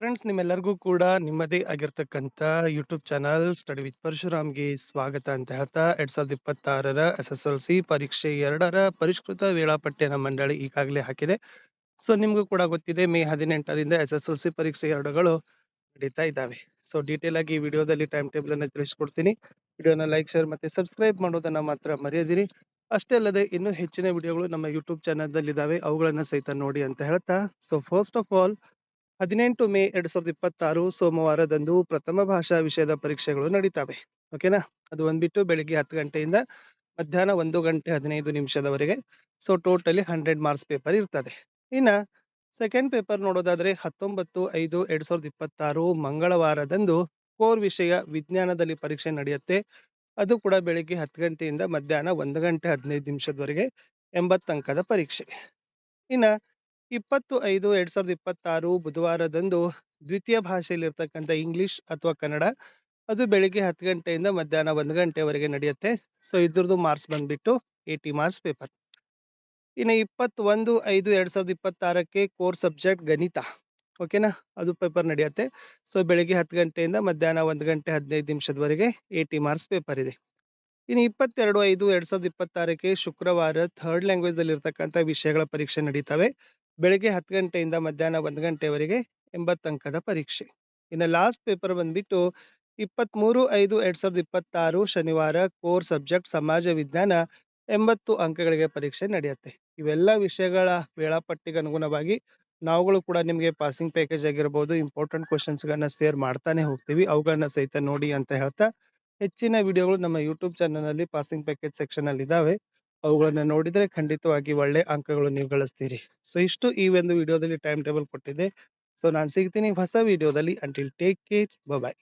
Friends, ನಿಮ್ಮೆಲ್ಲರಿಗೂ ಕೂಡ ನಿಮ್ಮದೇ ಆಗಿರ್ತಕ್ಕಂಥ ಯೂಟ್ಯೂಬ್ ಚಾನಲ್ ಸ್ಟಡಿ ವಿತ್ ಪರಶುರಾಮ್ಗೆ ಸ್ವಾಗತ ಅಂತ ಹೇಳ್ತಾ 2026ರ SSLC ಪರೀಕ್ಷೆ 2ರ ಪರಿಷ್ಕೃತ ವೇಳಾಪಟ್ಟಿಯನ್ನು ಮಂಡಳಿ ಈಗಾಗಲೇ ಹಾಕಿದೆ. ಸೊ ನಿಮ್ಗೂ ಕೂಡ ಗೊತ್ತಿದೆ, ಮೇ 18ರಿಂದ SSLC ಪರೀಕ್ಷೆ 2ಗಳು ನಡೀತಾ ಇದ್ದಾವೆ. ಸೊ ಡೀಟೇಲ್ ಆಗಿ ಈ ವಿಡಿಯೋದಲ್ಲಿ ಟೈಮ್ ಟೇಬಲ್ ಅನ್ನು ತಿಳಿಸ್ಕೊಡ್ತೀನಿ. ವಿಡಿಯೋನ ಲೈಕ್, ಶೇರ್ ಮತ್ತೆ ಸಬ್ಸ್ಕ್ರೈಬ್ ಮಾಡೋದನ್ನ ಮಾತ್ರ ಮರೆಯದಿರಿ. ಅಷ್ಟೇ ಅಲ್ಲದೆ ಇನ್ನೂ ಹೆಚ್ಚಿನ ವಿಡಿಯೋಗಳು ನಮ್ಮ ಯೂಟ್ಯೂಬ್ ಚಾನಲ್ ಇದಾವೆ, ಅವುಗಳನ್ನ ಸಹಿತ ನೋಡಿ ಅಂತ ಹೇಳ್ತಾ, so first of all 18 May 2026 ಸೋಮವಾರದಂದು ಪ್ರಥಮ ಭಾಷಾ ವಿಷಯದ ಪರೀಕ್ಷೆಗಳು ನಡೀತಾವೆ. ಓಕೆನಾ? ಅದು ಬಂದ್ಬಿಟ್ಟು ಬೆಳಿಗ್ಗೆ 10 ಗಂಟೆಯಿಂದ ಮಧ್ಯಾಹ್ನ 1 ಗಂಟೆ 15 ನಿಮಿಷದವರೆಗೆ. ಸೊ ಟೋಟಲಿ 100 ಮಾರ್ಕ್ಸ್ ಪೇಪರ್ ಇರ್ತದೆ. ಇನ್ನ ಸೆಕೆಂಡ್ ಪೇಪರ್ ನೋಡೋದಾದ್ರೆ 19/5/2026 ಮಂಗಳವಾರದಂದು ಕೋರ್ ವಿಷಯ ವಿಜ್ಞಾನದಲ್ಲಿ ಪರೀಕ್ಷೆ ನಡೆಯುತ್ತೆ. ಅದು ಕೂಡ ಬೆಳಿಗ್ಗೆ 10 ಗಂಟೆಯಿಂದ ಮಧ್ಯಾಹ್ನ 1 ಗಂಟೆ 15 ನಿಮಿಷದವರೆಗೆ 80 ಅಂಕದ ಪರೀಕ್ಷೆ. ಇನ್ನ 20/5/2026 ಬುಧವಾರದಂದು ದ್ವಿತೀಯ ಭಾಷೆಯಲ್ಲಿರ್ತಕ್ಕಂಥ ಇಂಗ್ಲಿಷ್ ಅಥವಾ ಕನ್ನಡ, ಅದು ಬೆಳಿಗ್ಗೆ 10 ಗಂಟೆಯಿಂದ ಮಧ್ಯಾಹ್ನ 1 ಗಂಟೆವರೆಗೆ ನಡೆಯುತ್ತೆ. ಸೊ ಇದ್ರದ್ದು ಮಾರ್ಕ್ಸ್ ಬಂದ್ಬಿಟ್ಟು 80 ಮಾರ್ಕ್ಸ್ ಪೇಪರ್. ಇನ್ನು 21/5/2026ಕ್ಕೆ ಕೋರ್ ಸಬ್ಜೆಕ್ಟ್ ಗಣಿತ. ಓಕೆನಾ? ಅದು ಪೇಪರ್ ನಡೆಯುತ್ತೆ. ಸೊ ಬೆಳಿಗ್ಗೆ 10 ಗಂಟೆಯಿಂದ ಮಧ್ಯಾಹ್ನ 1 ಗಂಟೆ 15 ನಿಮಿಷದವರೆಗೆ 80 ಮಾರ್ಕ್ಸ್ ಪೇಪರ್ ಇದೆ. ಇನ್ನು 22/5/2026ಕ್ಕೆ ಶುಕ್ರವಾರ ಥರ್ಡ್ ಲ್ಯಾಂಗ್ವೇಜ್ ಅಲ್ಲಿ ಇರ್ತಕ್ಕಂಥ ವಿಷಯಗಳ ಪರೀಕ್ಷೆ ನಡೀತವೆ. ಬೆಳಿಗ್ಗೆ 10 ಗಂಟೆಯಿಂದ ಮಧ್ಯಾಹ್ನ 1 ಗಂಟೆವರೆಗೆ 80 ಅಂಕದ ಪರೀಕ್ಷೆ. ಇನ್ನು ಲಾಸ್ಟ್ ಪೇಪರ್ ಬಂದ್ಬಿಟ್ಟು 23/5/2026 ಶನಿವಾರ ಕೋರ್ ಸಬ್ಜೆಕ್ಟ್ ಸಮಾಜ ವಿಜ್ಞಾನ 80 ಅಂಕಗಳಿಗೆ ಪರೀಕ್ಷೆ ನಡೆಯುತ್ತೆ. ಇವೆಲ್ಲ ವಿಷಯಗಳ ವೇಳಾಪಟ್ಟಿಗೆ ಅನುಗುಣವಾಗಿ ನಾವುಗಳು ಕೂಡ ನಿಮಗೆ ಪಾಸಿಂಗ್ ಪ್ಯಾಕೇಜ್ ಆಗಿರ್ಬೋದು, ಇಂಪಾರ್ಟೆಂಟ್ ಕ್ವಶನ್ಸ್ ಗಳನ್ನ ಶೇರ್ ಮಾಡ್ತಾನೆ ಹೋಗ್ತೀವಿ. ಅವುಗಳನ್ನ ಸಹಿತ ನೋಡಿ ಅಂತ ಹೇಳ್ತಾ, ಹೆಚ್ಚಿನ ವಿಡಿಯೋಗಳು ನಮ್ಮ ಯೂಟ್ಯೂಬ್ ಚಾನಲ್ ಅಲ್ಲಿ ಪಾಸಿಂಗ್ ಪ್ಯಾಕೇಜ್ ಸೆಕ್ಷನ್ ಅಲ್ಲಿ ಇದಾವೆ. ಅವುಗಳನ್ನ ನೋಡಿದ್ರೆ ಖಂಡಿತವಾಗಿ ಒಳ್ಳೆ ಅಂಕಗಳು ನೀವು ಗಳಿಸ್ತೀರಿ. ಸೊ ಇಷ್ಟು ಈ ಒಂದು ವಿಡಿಯೋದಲ್ಲಿ ಟೈಮ್ ಟೇಬಲ್ ಕೊಟ್ಟಿದೆ. ಸೊ ನಾನು ಸಿಗ್ತೀನಿ ಹೊಸ ವಿಡಿಯೋದಲ್ಲಿ. ಅಂಟಿಲ್ ಟೇಕ್ ಕೇರ್, ಬಾಯ್.